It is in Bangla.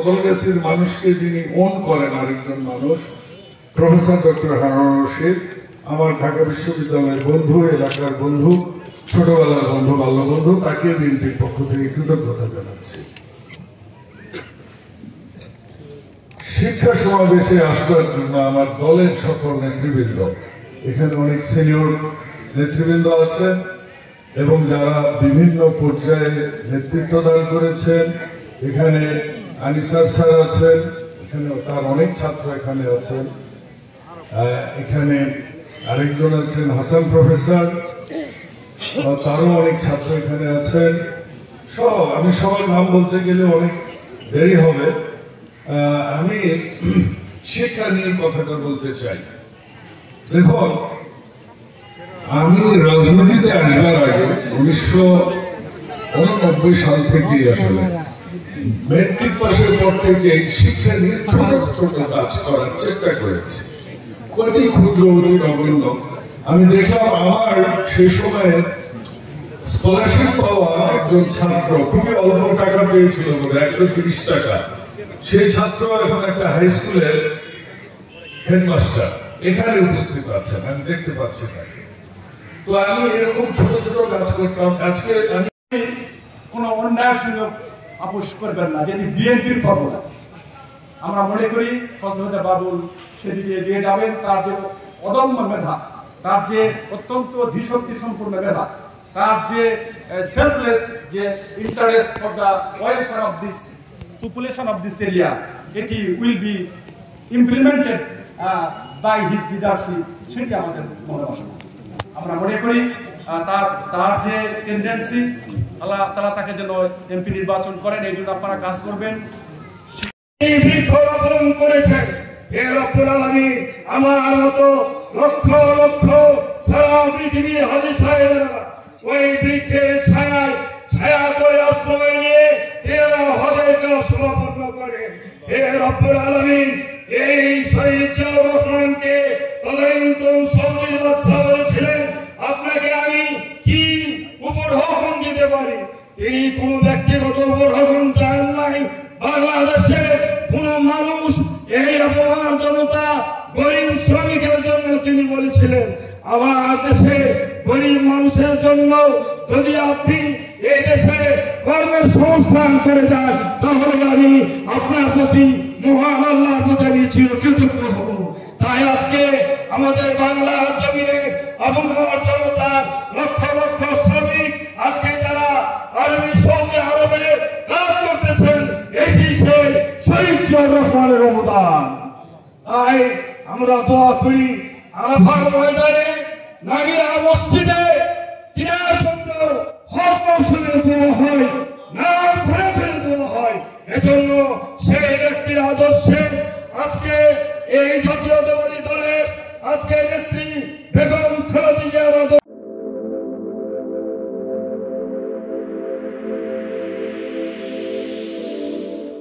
বদলগাছির মানুষকে যিনি ওন করেন আরেকজন মানুষ প্রফেসর ডক্টর হারুন রশিদ, আমার ঢাকা বিশ্ববিদ্যালয়ের বন্ধু, এলাকার বন্ধু, ছোটবেলার বন্ধু, বাল্যবন্ধু, তাকে বিএনপির পক্ষ থেকে কৃতজ্ঞতা জানাচ্ছি। শিক্ষা সমাবেশে আসবার জন্য আমার দলের সকল নেতৃবৃন্দ, এখানে অনেক সিনিয়র নেতৃবৃন্দ আছেন এবং যারা বিভিন্ন পর্যায়ে নেতৃত্ব দান করেছেন, এখানে আনিসার স্যার আছেন, এখানে তার অনেক ছাত্র এখানে আছেন, এখানে আরেকজন আছেন হাসান প্রফেসর, তারও অনেক ছাত্র এখানে আছেন। আমি সবার নাম বলতে গেলে অনেক দেরি হবে। আমি শিক্ষা নিয়ে কথাটা বলতে চাই। দেখুন, আমি রাজনীতিতে আসবার আগে 1989 সাল থেকেই আসলে মেট্রিক পাশের পর থেকে শিক্ষা নিয়ে ছোট ছোট কাজ করার চেষ্টা করেছি। কয়েকটি ক্ষুদ্র অতি নগণ্য আমি দেখলাম। আমার সেই সময়ে স্কলারশিপ পাওয়া একজন ছাত্র খুবই অল্প টাকা পেয়েছিল, 130 টাকা। সেই ছাত্র এখন একটা হাই স্কুলের হেডমাস্টার, এখানে উপস্থিত আছেন, আমি দেখতে পাচ্ছি তাকে। তো আমি এরকম ছোট ছোট কাজ করতাম। আজকে আমি কোন অন্যায় সুযোগ আপোষ করবেন না, যেটি বিএনপির ফর্মুলা। আমরা মনে করি ফজলুল বাবুল সেদিকে এগিয়ে যাবেন। তার যে অদম্য মেধা, তার যে অত্যন্ত ধীশক্তি সম্পূর্ণ মেধা, তার যে সেলফলেস যে interest for the welfare of this population of this area, এটি will be implemented by his leadership, সেটি আমাদের মনে বাসনা। আমরা মনে করি তার যে টেন্ডেন্সি, আল্লাহ তাআলা তাকে যেন এমপি নির্বাচন করেন, এই জন্য আপনারা কাজ করবেন। এই বৃক্ষরোপণ করেছেন হে রব্বুল আলামিন, আমার মতো লক্ষ লক্ষ সারা পৃথিবীর হাজী সাহেবেরা ওই বৃক্ষের ছায়া করে আশ্রয় নিয়ে হজের কাজ সমাপন করেন। হে রব্বুল আলামিন, এই শহীদ জিয়াউর রহমানকে তদানীন্তন সৌদির বাদশা বলেছিলেন, আপনাকে আমি কি উপঢৌকন দিতে পারি? তিনি কোন ব্যক্তিগত উপঢৌকন চান নাই। বাংলাদেশের কোন মানুষ এই অপমানজনতা গরিব শ্রমিকের জন্য তিনি বলেছিলেন, আমার দেশে গরিব মানুষের জন্য যদি আপনি এই দেশে কর্মের সংস্থান করে যান, তাহলে আমি আপনার প্রতি মহান আল্লাহর প্রতি আমি চিরকৃতজ্ঞ হব। তাই আজকে আমাদের বাংলার জমিনে অপমার জনতার লক্ষ লক্ষ শ্রমিক আজকে যারা আরবি সৌদি আরবে কাজ করতেছেন, এটি সেই শহীদ জিয়াউর রহমানের অবদান। তাই আমরা দোয়া করি আরাফার ময়দানে নাগিরা মসজিদে তিনার জন্য হজ মৌসুমে দোয়া হয়, নাম ধরে ধরে দোয়া হয়। এজন্য সেই ব্যক্তির আদর্শে আজকে এই জাতীয়তাবাদী দলের আজকে নেত্রী বেগম